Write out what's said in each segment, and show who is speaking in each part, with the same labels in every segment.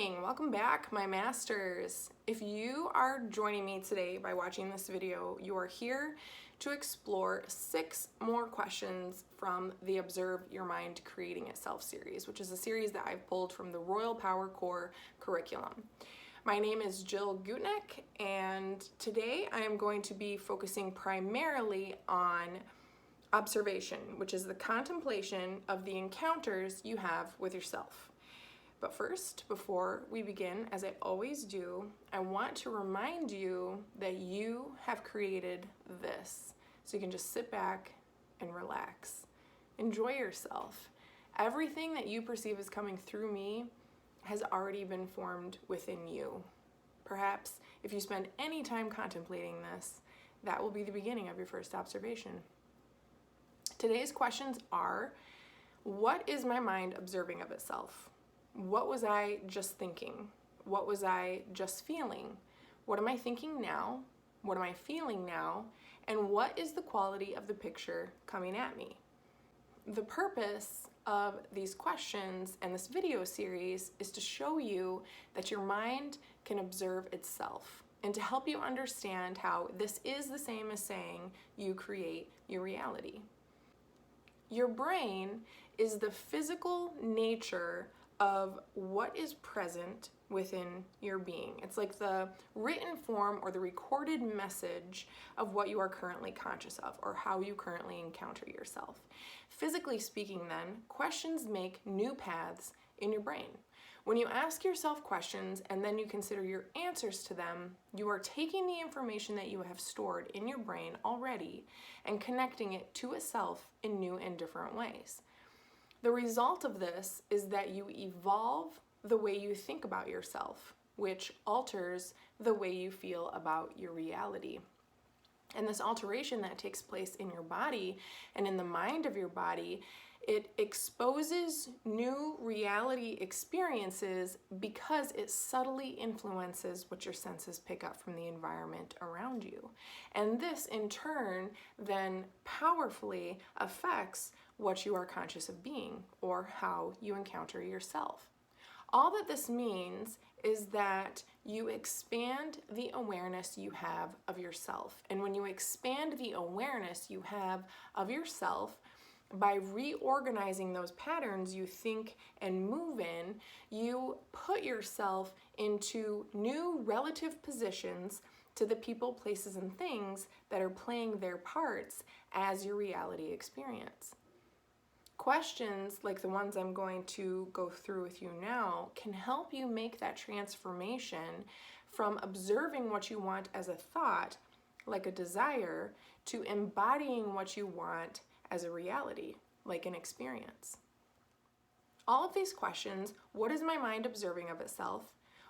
Speaker 1: morning, welcome back my masters. If you are joining me today by watching this video, you are here to explore 6 more questions from the Observe Your Mind Creating Itself series, which is a series that I've pulled from the Royal Power Core curriculum. My name is Jill Gutnick, and today I am going to be focusing primarily on observation, which is the contemplation of the encounters you have with yourself. But first, before we begin, as I always do, I want to remind you that you have created this. So you can just sit back and relax. Enjoy yourself. Everything that you perceive as coming through me has already been formed within you. Perhaps if you spend any time contemplating this, that will be the beginning of your first observation. Today's questions are, what is my mind observing of itself? What was I just thinking? What was I just feeling? What am I thinking now? What am I feeling now? And what is the quality of the picture coming at me? The purpose of these questions and this video series is to show you that your mind can observe itself and to help you understand how this is the same as saying you create your reality. Your brain is the physical nature of what is present within your being. It's like the written form or the recorded message of what you are currently conscious of or how you currently encounter yourself. Physically speaking then, questions make new paths in your brain. When you ask yourself questions and then you consider your answers to them, you are taking the information that you have stored in your brain already and connecting it to itself in new and different ways. The result of this is that you evolve the way you think about yourself, which alters the way you feel about your reality. And this alteration that takes place in your body and in the mind of your body, it exposes new reality experiences because it subtly influences what your senses pick up from the environment around you. And this in turn then powerfully affects what you are conscious of being or how you encounter yourself. All that this means is that you expand the awareness you have of yourself. And when you expand the awareness you have of yourself, by reorganizing those patterns you think and move in, you put yourself into new relative positions to the people, places, and things that are playing their parts as your reality experience. Questions like the ones I'm going to go through with you now can help you make that transformation from observing what you want as a thought, like a desire, to embodying what you want as a reality, like an experience. All of these questions, what is my mind observing of itself?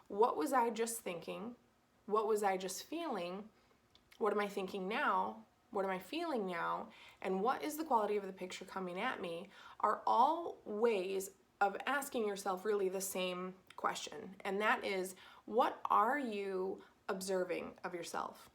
Speaker 1: What was I just thinking? What was I just feeling? What am I thinking now? What am I feeling now? And what is the quality of the picture coming at me are all ways of asking yourself really the same question. And that is, what are you observing of yourself?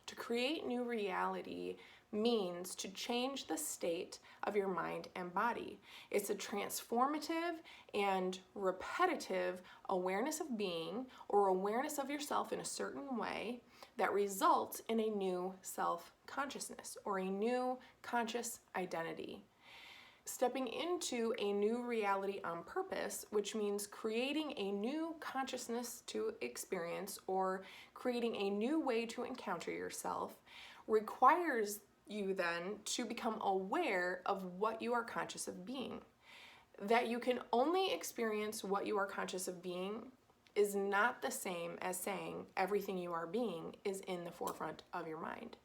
Speaker 1: To create new reality means to change the state of your mind and body. It's a transformative and repetitive awareness of being or awareness of yourself in a certain way that results in a new self-consciousness or a new conscious identity. Stepping into a new reality on purpose, which means creating a new consciousness to experience or creating a new way to encounter yourself, requires you then to become aware of what you are conscious of being. That you can only experience what you are conscious of being is not the same as saying everything you are being is in the forefront of your mind.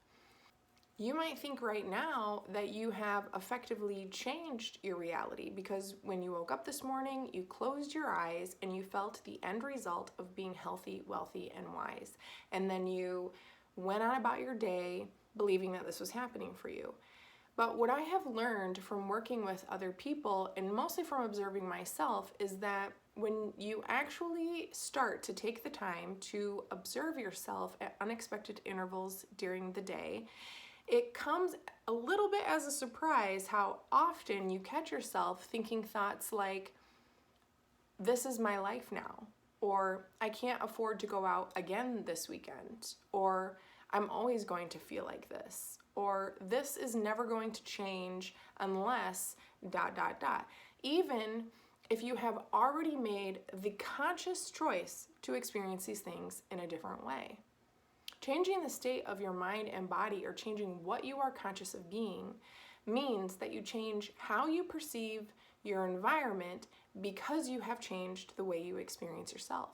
Speaker 1: You might think right now that you have effectively changed your reality because when you woke up this morning, you closed your eyes and you felt the end result of being healthy, wealthy, and wise. And then you went on about your day believing that this was happening for you. But what I have learned from working with other people and mostly from observing myself is that when you actually start to take the time to observe yourself at unexpected intervals during the day, it comes a little bit as a surprise how often you catch yourself thinking thoughts like, this is my life now, or I can't afford to go out again this weekend, or I'm always going to feel like this, or this is never going to change unless ... Even if you have already made the conscious choice to experience these things in a different way. Changing the state of your mind and body, or changing what you are conscious of being, means that you change how you perceive your environment because you have changed the way you experience yourself.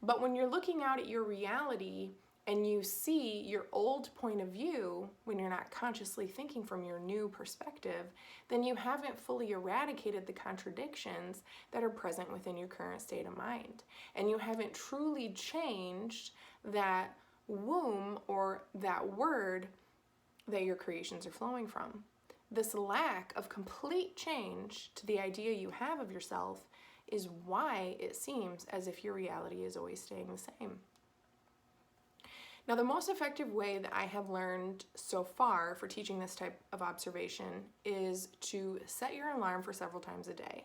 Speaker 1: But when you're looking out at your reality and you see your old point of view, when you're not consciously thinking from your new perspective, then you haven't fully eradicated the contradictions that are present within your current state of mind. And you haven't truly changed that womb, or that word that your creations are flowing from. This lack of complete change to the idea you have of yourself is why it seems as if your reality is always staying the same. Now, the most effective way that I have learned so far for teaching this type of observation is to set your alarm for several times a day.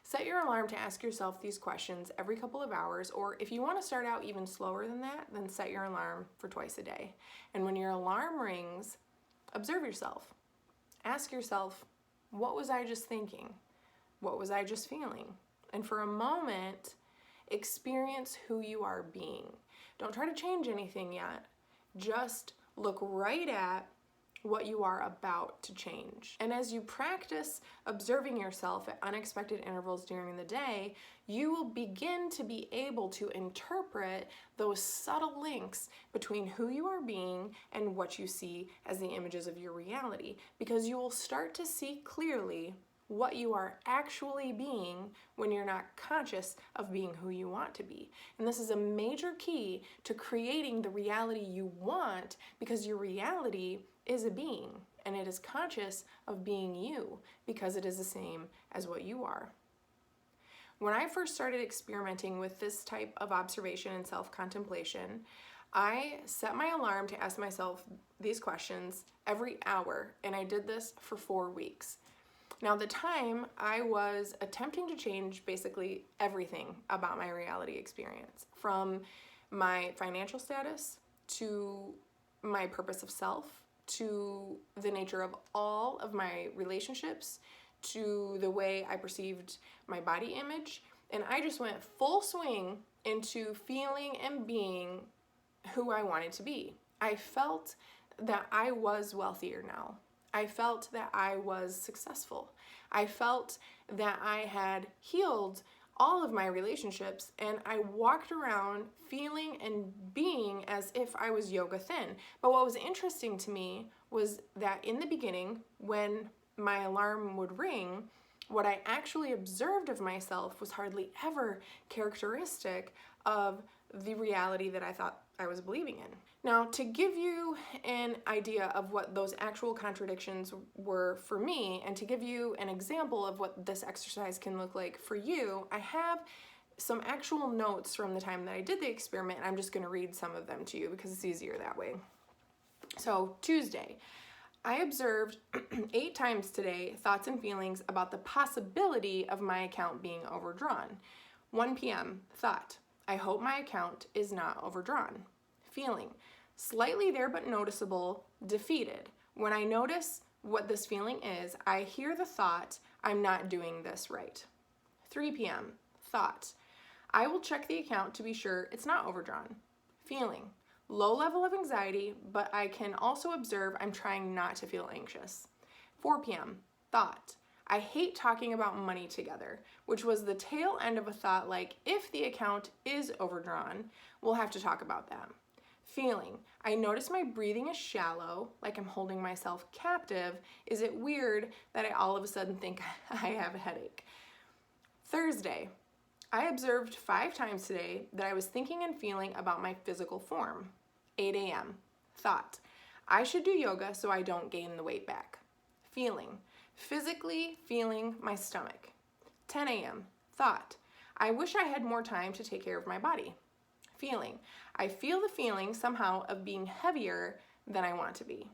Speaker 1: Set your alarm to ask yourself these questions every couple of hours, or if you want to start out even slower than that, then set your alarm for twice a day. And when your alarm rings, observe yourself. Ask yourself, what was I just thinking? What was I just feeling? And for a moment, experience who you are being. Don't try to change anything yet. Just look right at what you are about to change. And as you practice observing yourself at unexpected intervals during the day, you will begin to be able to interpret those subtle links between who you are being and what you see as the images of your reality, because you will start to see clearly what you are actually being when you're not conscious of being who you want to be. And this is a major key to creating the reality you want, because your reality is a being, and it is conscious of being you because it is the same as what you are. When I first started experimenting with this type of observation and self-contemplation, I set my alarm to ask myself these questions every hour, and I did this for 4 weeks. Now, at the time, I was attempting to change basically everything about my reality experience, from my financial status to my purpose of self, to the nature of all of my relationships, to the way I perceived my body image. And I just went full swing into feeling and being who I wanted to be. I felt that I was wealthier now. I felt that I was successful. I felt that I had healed all of my relationships, and I walked around feeling and being as if I was yoga thin. But what was interesting to me was that in the beginning, when my alarm would ring, what I actually observed of myself was hardly ever characteristic of the reality that I thought I was believing in. Now, to give you an idea of what those actual contradictions were for me, and to give you an example of what this exercise can look like for you, I have some actual notes from the time that I did the experiment, and I'm just going to read some of them to you because it's easier that way. So, Tuesday, I observed 8 times today thoughts and feelings about the possibility of my account being overdrawn. 1 p.m., thought, I hope my account is not overdrawn. Feeling, slightly there but noticeable, defeated. When I notice what this feeling is, I hear the thought, I'm not doing this right. 3 p.m., thought, I will check the account to be sure it's not overdrawn. Feeling, low level of anxiety, but I can also observe I'm trying not to feel anxious. 4 p.m., thought, I hate talking about money together, which was the tail end of a thought like, if the account is overdrawn, we'll have to talk about that. Feeling, I notice my breathing is shallow, like I'm holding myself captive. Is it weird that I all of a sudden think I have a headache? Thursday, I observed 5 times today that I was thinking and feeling about my physical form. 8 a.m., thought, I should do yoga so I don't gain the weight back. Feeling, physically feeling my stomach. 10 a.m., thought, I wish I had more time to take care of my body. Feeling, I feel the feeling somehow of being heavier than I want to be.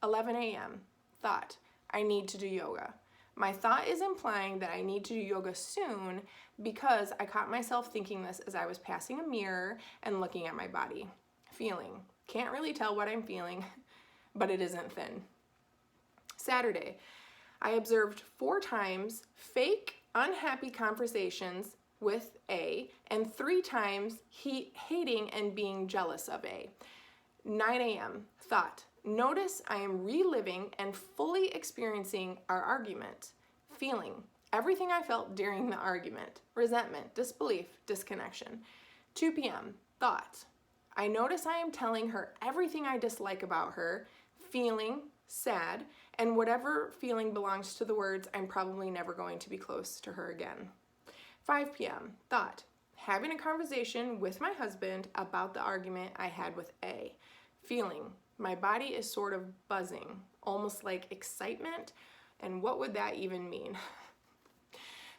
Speaker 1: 11 a.m., thought, I need to do yoga. My thought is implying that I need to do yoga soon because I caught myself thinking this as I was passing a mirror and looking at my body. Feeling. Can't really tell what I'm feeling, but it isn't thin. Saturday, I observed 4 times fake, unhappy conversations with A and 3 times hating and being jealous of A. 9 a.m. Thought. Notice I am reliving and fully experiencing our argument. Feeling. Everything I felt during the argument. Resentment, disbelief, disconnection. 2 p.m. Thought. I notice I am telling her everything I dislike about her. Feeling. Sad. And whatever feeling belongs to the words, I'm probably never going to be close to her again. 5 p.m. Thought. Having a conversation with my husband about the argument I had with A. Feeling. My body is sort of buzzing, almost like excitement. And what would that even mean?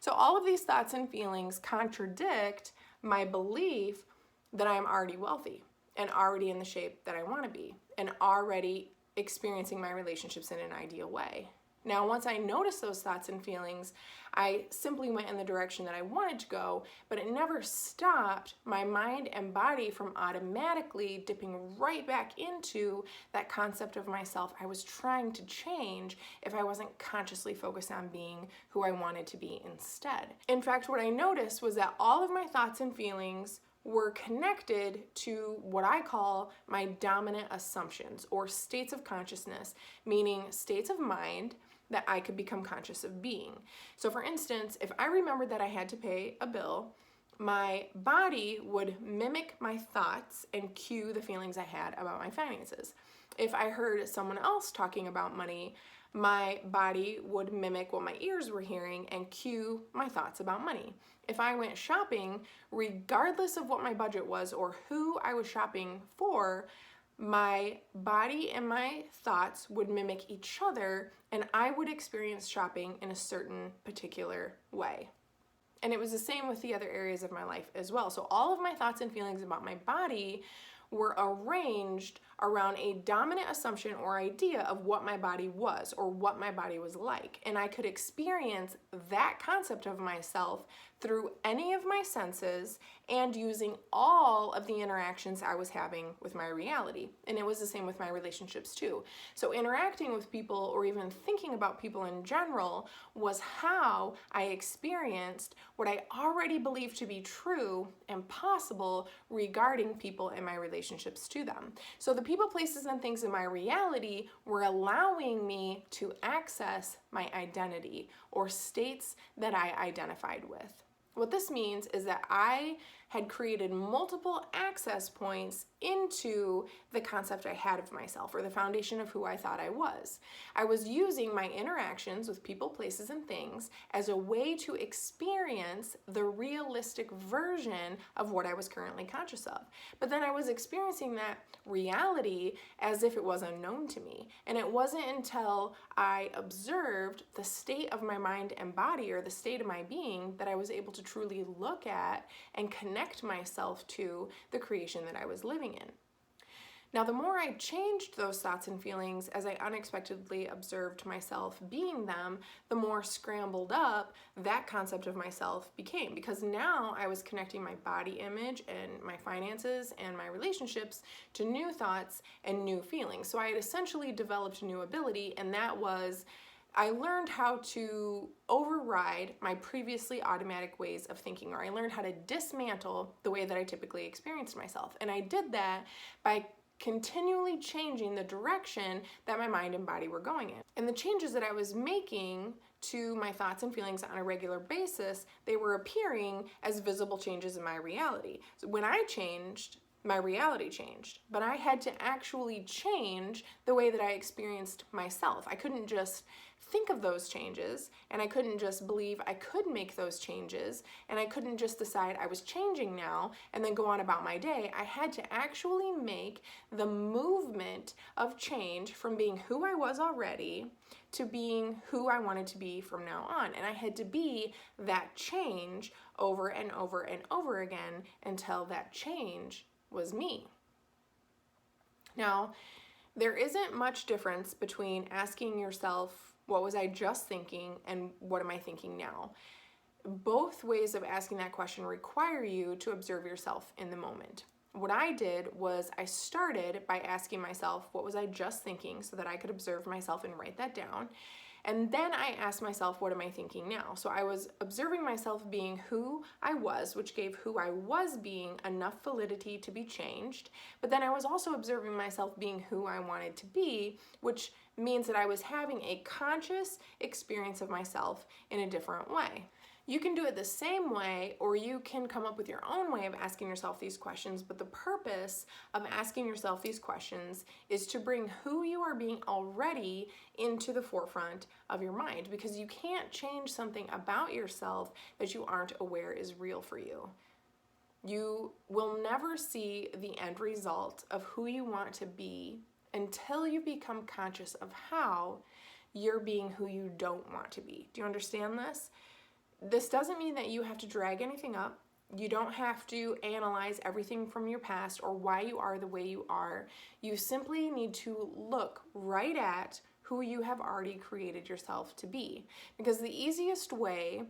Speaker 1: So all of these thoughts and feelings contradict my belief that I'm already wealthy and already in the shape that I want to be and already experiencing my relationships in an ideal way. Now, once I noticed those thoughts and feelings, I simply went in the direction that I wanted to go, but it never stopped my mind and body from automatically dipping right back into that concept of myself I was trying to change if I wasn't consciously focused on being who I wanted to be instead. In fact, what I noticed was that all of my thoughts and feelings were connected to what I call my dominant assumptions or states of consciousness, meaning states of mind that I could become conscious of being. So for instance, if I remembered that I had to pay a bill, my body would mimic my thoughts and cue the feelings I had about my finances. If I heard someone else talking about money, my body would mimic what my ears were hearing and cue my thoughts about money. If I went shopping, regardless of what my budget was or who I was shopping for, my body and my thoughts would mimic each other and I would experience shopping in a certain particular way. And it was the same with the other areas of my life as well. So all of my thoughts and feelings about my body were arranged around a dominant assumption or idea of what my body was or what my body was like. And I could experience that concept of myself through any of my senses and using all of the interactions I was having with my reality. And it was the same with my relationships too. So interacting with people or even thinking about people in general was how I experienced what I already believed to be true and possible regarding people and my relationships to them. So the people, places, and things in my reality were allowing me to access my identity or states that I identified with. What this means is that I had created multiple access points into the concept I had of myself or the foundation of who I thought I was. I was using my interactions with people, places, and things as a way to experience the realistic version of what I was currently conscious of. But then I was experiencing that reality as if it was unknown to me. And it wasn't until I observed the state of my mind and body or the state of my being that I was able to truly look at and connect myself to the creation that I was living in. Now, the more I changed those thoughts and feelings as I unexpectedly observed myself being them, the more scrambled up that concept of myself became, because now I was connecting my body image and my finances and my relationships to new thoughts and new feelings. So I had essentially developed a new ability, and that was I learned how to override my previously automatic ways of thinking, or I learned how to dismantle the way that I typically experienced myself. And I did that by continually changing the direction that my mind and body were going in. And the changes that I was making to my thoughts and feelings on a regular basis, they were appearing as visible changes in my reality. So when I changed, my reality changed, but I had to actually change the way that I experienced myself. I couldn't just think of those changes, and I couldn't just believe I could make those changes, and I couldn't just decide I was changing now and then go on about my day. I had to actually make the movement of change from being who I was already to being who I wanted to be from now on. And I had to be that change over and over and over again until that change was me. Now, there isn't much difference between asking yourself what was I just thinking, and what am I thinking now? Both ways of asking that question require you to observe yourself in the moment. What I did was I started by asking myself, what was I just thinking, so that I could observe myself and write that down. And then I asked myself, what am I thinking now? So I was observing myself being who I was, which gave who I was being enough validity to be changed. But then I was also observing myself being who I wanted to be, which means that I was having a conscious experience of myself in a different way. You can do it the same way, or you can come up with your own way of asking yourself these questions, but the purpose of asking yourself these questions is to bring who you are being already into the forefront of your mind, because you can't change something about yourself that you aren't aware is real for you. You will never see the end result of who you want to be until you become conscious of how you're being who you don't want to be. Do you understand this? This doesn't mean that you have to drag anything up. You don't have to analyze everything from your past or why you are the way you are. You simply need to look right at who you have already created yourself to be. Because the easiest way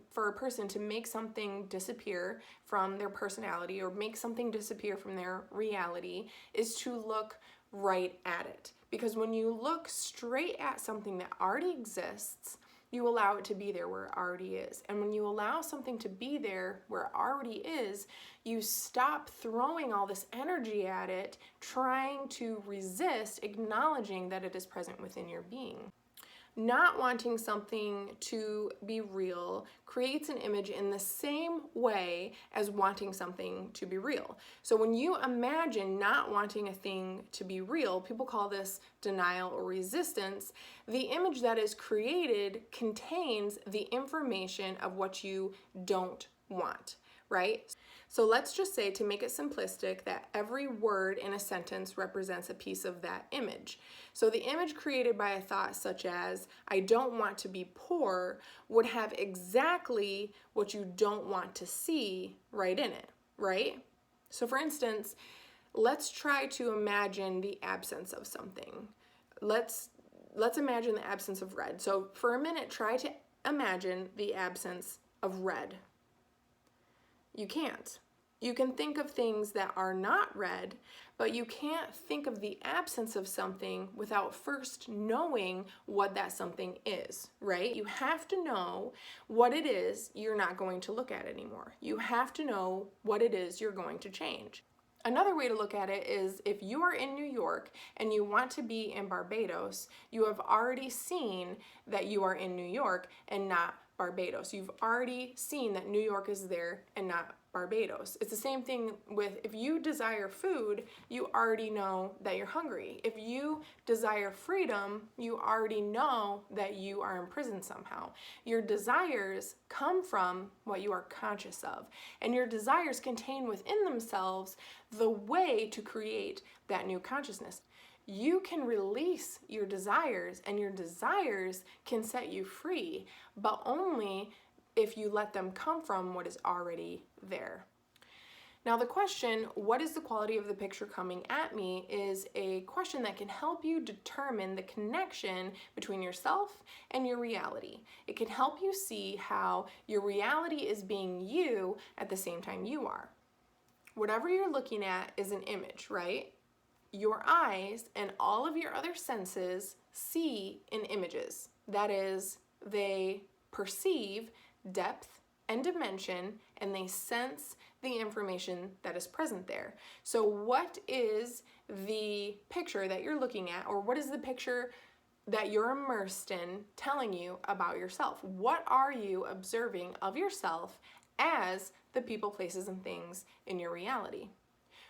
Speaker 1: for a person to make something disappear from their personality or make something disappear from their reality is to look right at it. Because when you look straight at something that already exists, you allow it to be there where it already is. And when you allow something to be there where it already is, you stop throwing all this energy at it, trying to resist acknowledging that it is present within your being. Not wanting something to be real creates an image in the same way as wanting something to be real. So when you imagine not wanting a thing to be real, people call this denial or resistance. The image that is created contains the information of what you don't want, right? So let's just say, to make it simplistic, that every word in a sentence represents a piece of that image. So the image created by a thought such as, I don't want to be poor, would have exactly what you don't want to see right in it, right? So for instance, let's try to imagine the absence of something. Let's imagine the absence of red. So for a minute, try to imagine the absence of red. You can't. You can think of things that are not red, but you can't think of the absence of something without first knowing what that something is, right? You have to know what it is you're not going to look at anymore. You have to know what it is you're going to change. Another way to look at it is, if you are in New York and you want to be in Barbados, you have already seen that you are in New York and not Barbados. You've already seen that New York is there and not Barbados. It's the same thing with, if you desire food, you already know that you're hungry. If you desire freedom, you already know that you are in prison somehow. Your desires come from what you are conscious of, and your desires contain within themselves the way to create that new consciousness. You can release your desires, and your desires can set you free, but only if you let them come from what is already there. Now the question, what is the quality of the picture coming at me, is a question that can help you determine the connection between yourself and your reality. It can help you see how your reality is being you at the same time you are. Whatever you're looking at is an image, right? Your eyes and all of your other senses see in images. That is, they perceive depth and dimension, and they sense the information that is present there. So what is the picture that you're looking at, or what is the picture that you're immersed in telling you about yourself? What are you observing of yourself as the people, places, and things in your reality?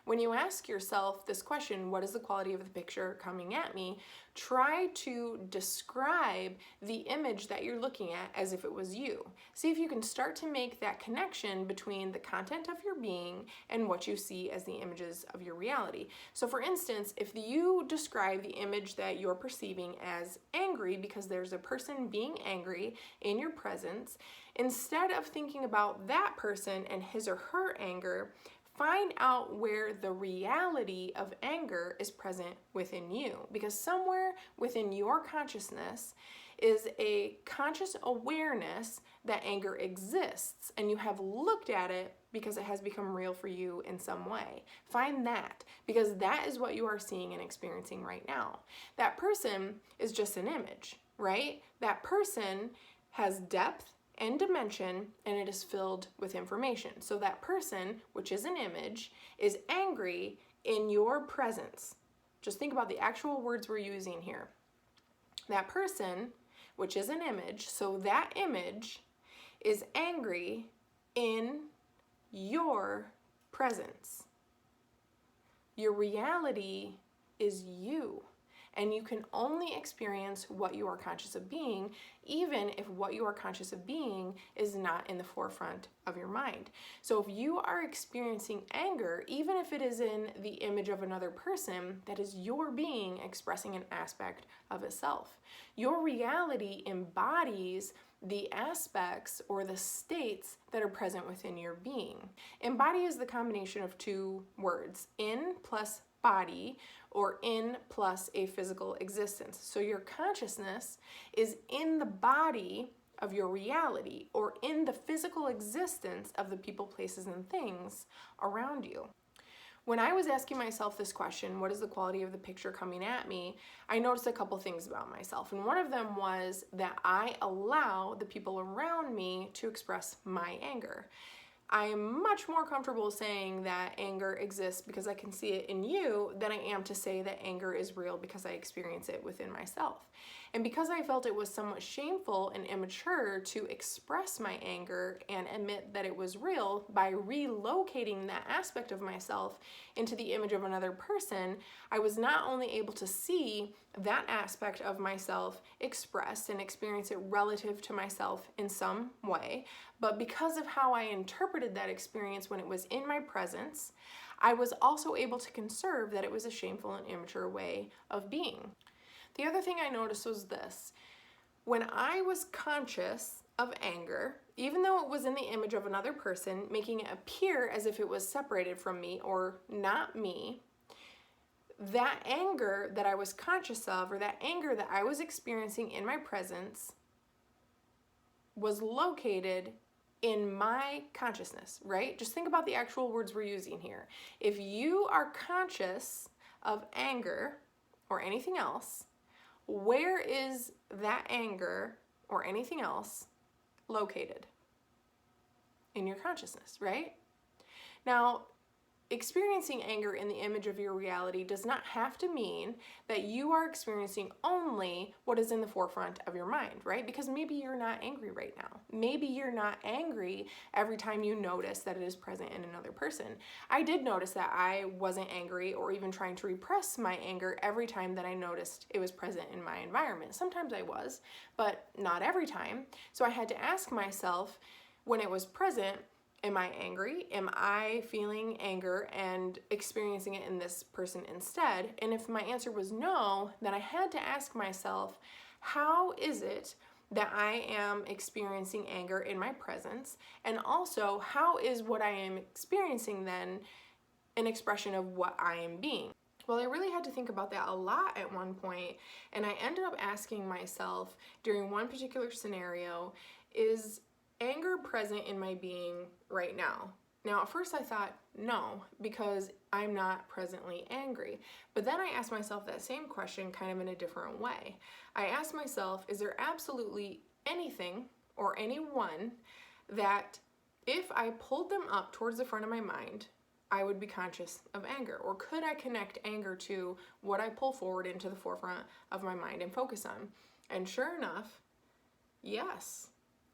Speaker 1: When you ask yourself this question, what is the quality of the picture coming at me? Try to describe the image that you're looking at as if it was you. See if you can start to make that connection between the content of your being and what you see as the images of your reality. So for instance, if you describe the image that you're perceiving as angry because there's a person being angry in your presence, instead of thinking about that person and his or her anger, Find out where the reality of anger is present within you, because somewhere within your consciousness is a conscious awareness that anger exists, and you have looked at it because it has become real for you in some way. Find that, because that is what you are seeing and experiencing right now. That person is just an image, right? That person has depth and dimension, and it is filled with information. So that person, which is an image, is angry in your presence. Just think about the actual words we're using here. That person, which is an image, so that image is angry in your presence. Your reality is you. And you can only experience what you are conscious of being, even if what you are conscious of being is not in the forefront of your mind. So if you are experiencing anger, even if it is in the image of another person, that is your being expressing an aspect of itself. Your reality embodies the aspects or the states that are present within your being. Embody is the combination of two words, in plus body, or in plus a physical existence. So your consciousness is in the body of your reality, or in the physical existence of the people, places, and things around you. When I was asking myself this question, what is the quality of the picture coming at me, I noticed a couple things about myself. And one of them was that I allow the people around me to express my anger. I am much more comfortable saying that anger exists because I can see it in you than I am to say that anger is real because I experience it within myself. And because I felt it was somewhat shameful and immature to express my anger and admit that it was real by relocating that aspect of myself into the image of another person, I was not only able to see that aspect of myself expressed and experience it relative to myself in some way, but because of how I interpreted that experience when it was in my presence, I was also able to conserve that it was a shameful and immature way of being. The other thing I noticed was this. When I was conscious of anger, even though it was in the image of another person, making it appear as if it was separated from me or not me, that anger that I was conscious of, or that anger that I was experiencing in my presence, was located in my consciousness, right? Just think about the actual words we're using here. If you are conscious of anger or anything else, where is that anger or anything else located? In your consciousness, right? Now, experiencing anger in the image of your reality does not have to mean that you are experiencing only what is in the forefront of your mind, right? Because maybe you're not angry right now. Maybe you're not angry every time you notice that it is present in another person. I did notice that I wasn't angry or even trying to repress my anger every time that I noticed it was present in my environment. Sometimes I was, but not every time. So I had to ask myself, when it was present, am I angry? Am I feeling anger and experiencing it in this person instead? And if my answer was no, then I had to ask myself, how is it that I am experiencing anger in my presence? And also, how is what I am experiencing then an expression of what I am being? Well, I really had to think about that a lot at one point, and I ended up asking myself during one particular scenario, is anger present in my being right now? Now, at first I thought, no, because I'm not presently angry. But then I asked myself that same question kind of in a different way. I asked myself, is there absolutely anything or anyone that if I pulled them up towards the front of my mind, I would be conscious of anger? Or could I connect anger to what I pull forward into the forefront of my mind and focus on? And sure enough, yes.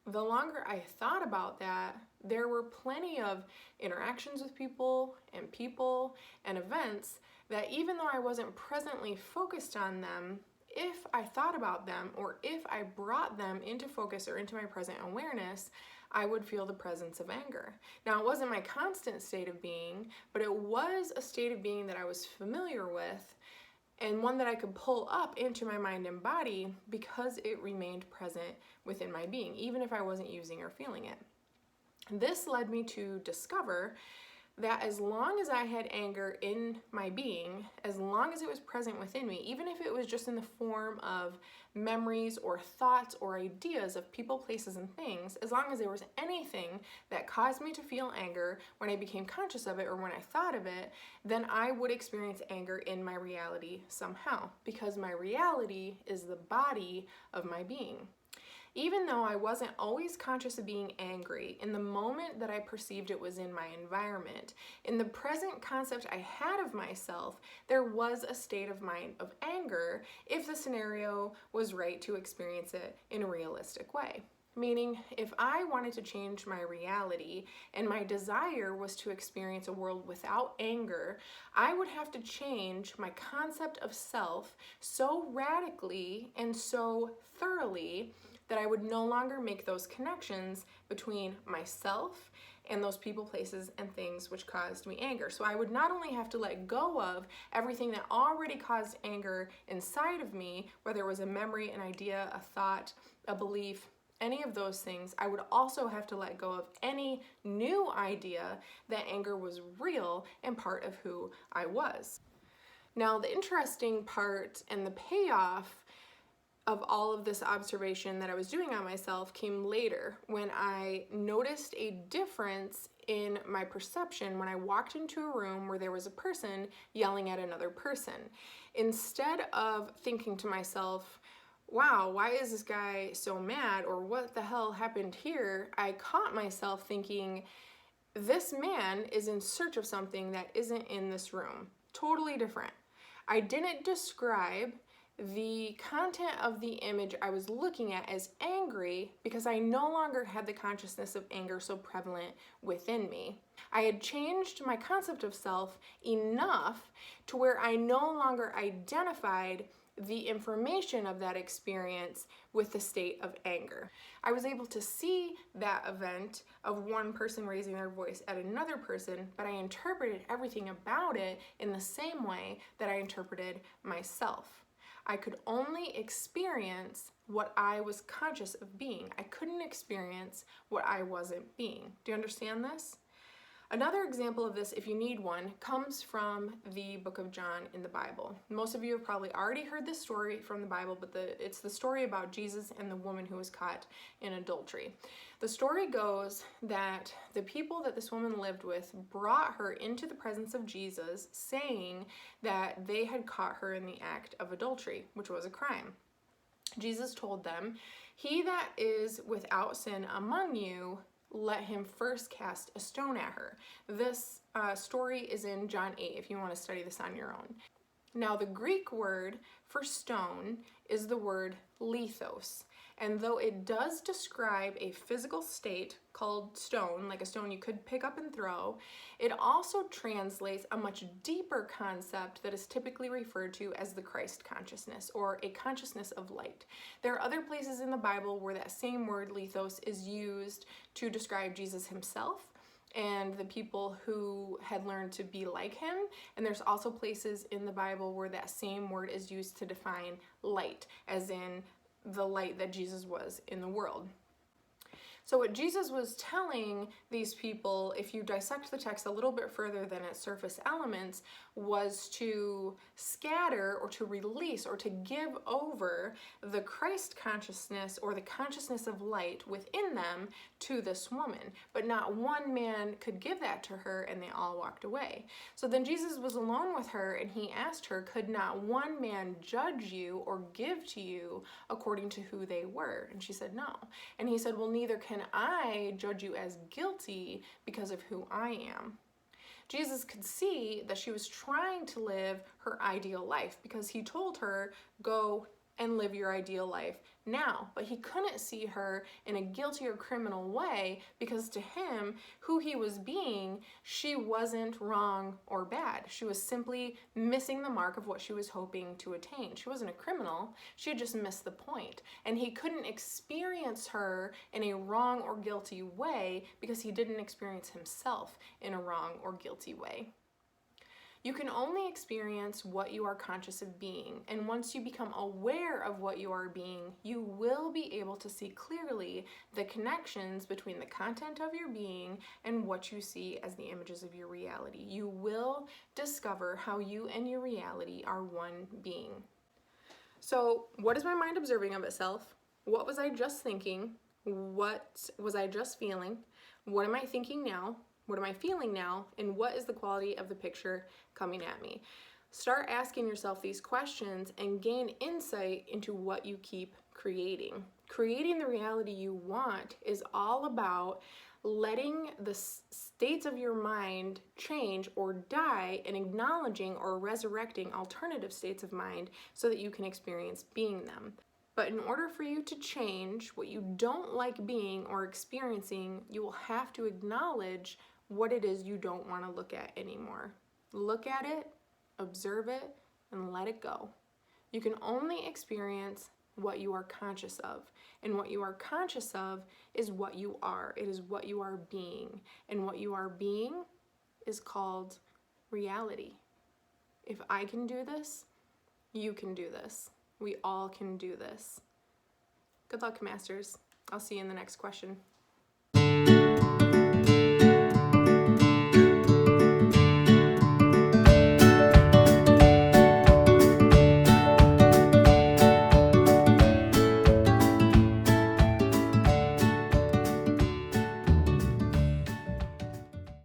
Speaker 1: The longer I thought about that, there were plenty of interactions with people and events that even though I wasn't presently focused on them, if I thought about them or if I brought them into focus or into my present awareness, I would feel the presence of anger. Now, it wasn't my constant state of being, but it was a state of being that I was familiar with, and one that I could pull up into my mind and body because it remained present within my being, even if I wasn't using or feeling it. This led me to discover that as long as I had anger in my being, as long as it was present within me, even if it was just in the form of memories or thoughts or ideas of people, places, and things, as long as there was anything that caused me to feel anger when I became conscious of it or when I thought of it, then I would experience anger in my reality somehow, because my reality is the body of my being. Even though I wasn't always conscious of being angry, in the moment that I perceived it was in my environment, in the present concept I had of myself, there was a state of mind of anger if the scenario was right to experience it in a realistic way. Meaning, if I wanted to change my reality and my desire was to experience a world without anger, I would have to change my concept of self so radically and so thoroughly that I would no longer make those connections between myself and those people, places, and things which caused me anger. So I would not only have to let go of everything that already caused anger inside of me, whether it was a memory, an idea, a thought, a belief, any of those things, I would also have to let go of any new idea that anger was real and part of who I was. Now, the interesting part and the payoff of all of this observation that I was doing on myself came later, when I noticed a difference in my perception when I walked into a room where there was a person yelling at another person. Instead of thinking to myself, wow, why is this guy so mad, or what the hell happened here, I caught myself thinking, this man is in search of something that isn't in this room. Totally different. I didn't describe the content of the image I was looking at as angry because I no longer had the consciousness of anger so prevalent within me. I had changed my concept of self enough to where I no longer identified the information of that experience with the state of anger. I was able to see that event of one person raising their voice at another person, but I interpreted everything about it in the same way that I interpreted myself. I could only experience what I was conscious of being. I couldn't experience what I wasn't being. Do you understand this? Another example of this, if you need one, comes from the book of John in the Bible. Most of you have probably already heard this story from the Bible, but it's the story about Jesus and the woman who was caught in adultery. The story goes that the people that this woman lived with brought her into the presence of Jesus, saying that they had caught her in the act of adultery, which was a crime. Jesus told them, "He that is without sin among you, let him first cast a stone at her." This story is in John 8 if you want to study this on your own. Now, the Greek word for stone is the word lithos. And though it does describe a physical state called stone, like a stone you could pick up and throw, it also translates a much deeper concept that is typically referred to as the Christ consciousness, or a consciousness of light. There are other places in the Bible where that same word lithos is used to describe Jesus himself and the people who had learned to be like him. And there's also places in the Bible where that same word is used to define light, as in the light that Jesus was in the world. So what Jesus was telling these people, if you dissect the text a little bit further than its surface elements, was to scatter or to release or to give over the Christ consciousness or the consciousness of light within them to this woman. But not one man could give that to her, and they all walked away. So then Jesus was alone with her, and he asked her, could not one man judge you or give to you according to who they were? And she said, no. And he said, well, neither can I judge you as guilty because of who I am. Jesus could see that she was trying to live her ideal life because he told her, go and live your ideal life now. But he couldn't see her in a guilty or criminal way because to him, who he was being, she wasn't wrong or bad. She was simply missing the mark of what she was hoping to attain. She wasn't a criminal, she had just missed the point. And he couldn't experience her in a wrong or guilty way because he didn't experience himself in a wrong or guilty way. You can only experience what you are conscious of being, and once you become aware of what you are being, you will be able to see clearly the connections between the content of your being and what you see as the images of your reality. You will discover how you and your reality are one being. So, what is my mind observing of itself? What was I just thinking? What was I just feeling? What am I thinking now? What am I feeling now? And what is the quality of the picture coming at me? Start asking yourself these questions and gain insight into what you keep creating. Creating the reality you want is all about letting the states of your mind change or die and acknowledging or resurrecting alternative states of mind so that you can experience being them. But in order for you to change what you don't like being or experiencing, you will have to acknowledge what it is you don't want to look at anymore. Look at it, observe it, and let it go. You can only experience what you are conscious of. And what you are conscious of is what you are. It is what you are being. And what you are being is called reality. If I can do this, you can do this. We all can do this. Good luck, Masters. I'll see you in the next question.